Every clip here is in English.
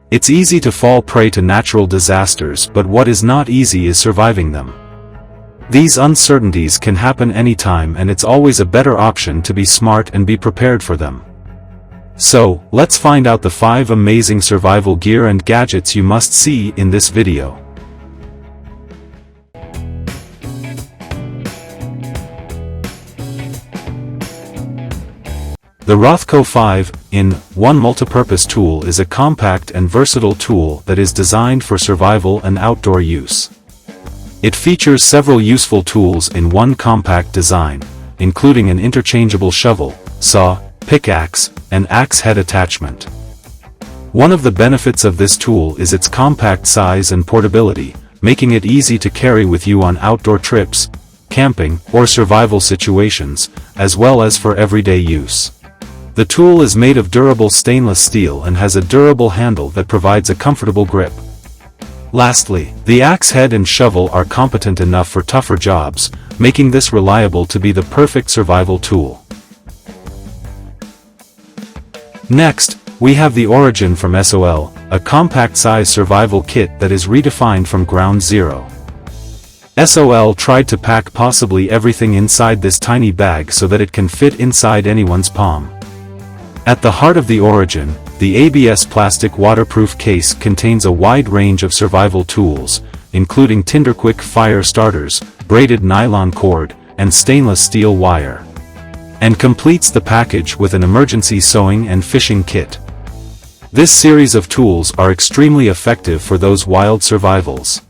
It's easy to fall prey to natural disasters, but what is not easy is surviving them. These uncertainties can happen anytime, and it's always a better option to be smart and be prepared for them. So, let's find out the 5 amazing survival gear and gadgets you must see in this video. The Rothco 5-in-1 multipurpose tool is a compact and versatile tool that is designed for survival and outdoor use. It features several useful tools in one compact design, including an interchangeable shovel, saw, pickaxe, and axe head attachment. One of the benefits of this tool is its compact size and portability, making it easy to carry with you on outdoor trips, camping, or survival situations, as well as for everyday use. The tool is made of durable stainless steel and has a durable handle that provides a comfortable grip. Lastly, the axe head and shovel are competent enough for tougher jobs, making this reliable to be the perfect survival tool. Next, we have the Origin from SOL, a compact-size survival kit that is redefined from ground zero. SOL tried to pack possibly everything inside this tiny bag so that it can fit inside anyone's palm. At the heart of the Origin, the ABS plastic waterproof case contains a wide range of survival tools, including Tinderquick fire starters, braided nylon cord, and stainless steel wire. And completes the package with an emergency sewing and fishing kit. This series of tools are extremely effective for those wild survivals.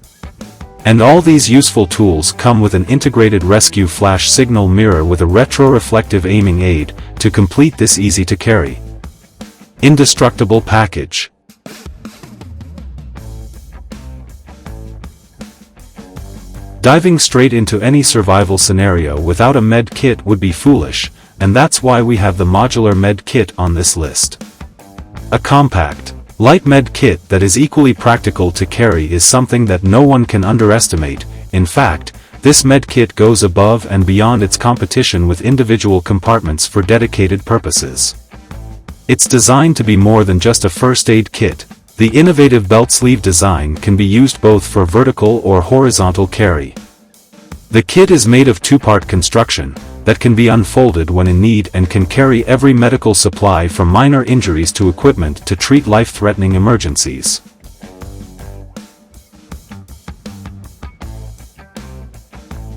And all these useful tools come with an integrated rescue flash signal mirror with a retro-reflective aiming aid, to complete this easy-to-carry, indestructible package. Diving straight into any survival scenario without a med kit would be foolish, and that's why we have the Modular Med Kit on this list. A compact, light med kit that is equally practical to carry is something that no one can underestimate. In fact, this med kit goes above and beyond its competition with individual compartments for dedicated purposes. It's designed to be more than just a first aid kit. The innovative belt sleeve design can be used both for vertical or horizontal carry. The kit is made of two-part construction that can be unfolded when in need and can carry every medical supply from minor injuries to equipment to treat life-threatening emergencies.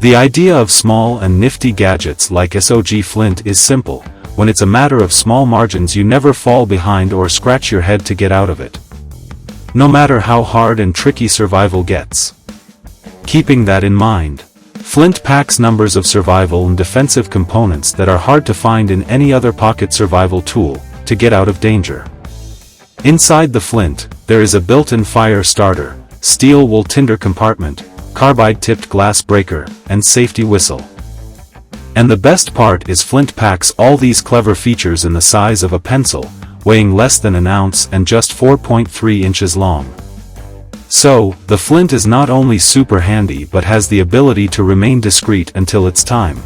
The idea of small and nifty gadgets like SOG Flint is simple. When it's a matter of small margins, you never fall behind or scratch your head to get out of it, no matter how hard and tricky survival gets. Keeping that in mind, Flint packs numbers of survival and defensive components that are hard to find in any other pocket survival tool, to get out of danger. Inside the Flint, there is a built-in fire starter, steel wool tinder compartment, carbide-tipped glass breaker, and safety whistle. And the best part is Flint packs all these clever features in the size of a pencil, weighing less than an ounce and just 4.3 inches long. So, the Flint is not only super handy but has the ability to remain discreet until it's time.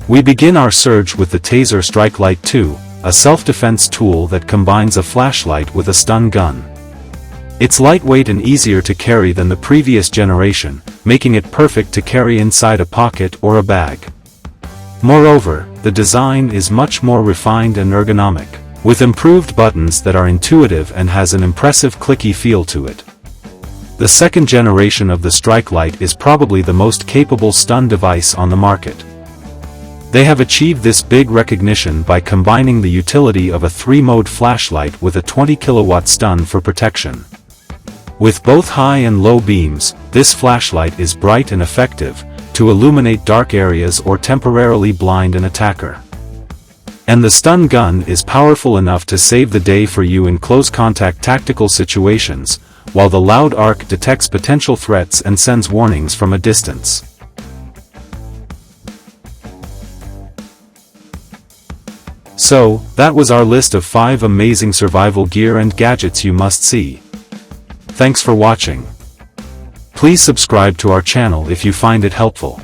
We begin our search with the TASER StrikeLight 2, a self-defense tool that combines a flashlight with a stun gun. It's lightweight and easier to carry than the previous generation, making it perfect to carry inside a pocket or a bag. Moreover, the design is much more refined and ergonomic, with improved buttons that are intuitive and has an impressive clicky feel to it. The second generation of the StrikeLight is probably the most capable stun device on the market. They have achieved this big recognition by combining the utility of a 3-mode flashlight with a 20 kilowatt stun for protection. With both high and low beams, this flashlight is bright and effective to illuminate dark areas or temporarily blind an attacker. And the stun gun is powerful enough to save the day for you in close-contact tactical situations, while the loud arc detects potential threats and sends warnings from a distance. So, that was our list of 5 amazing survival gear and gadgets you must see. Thanks for watching. Please subscribe to our channel if you find it helpful.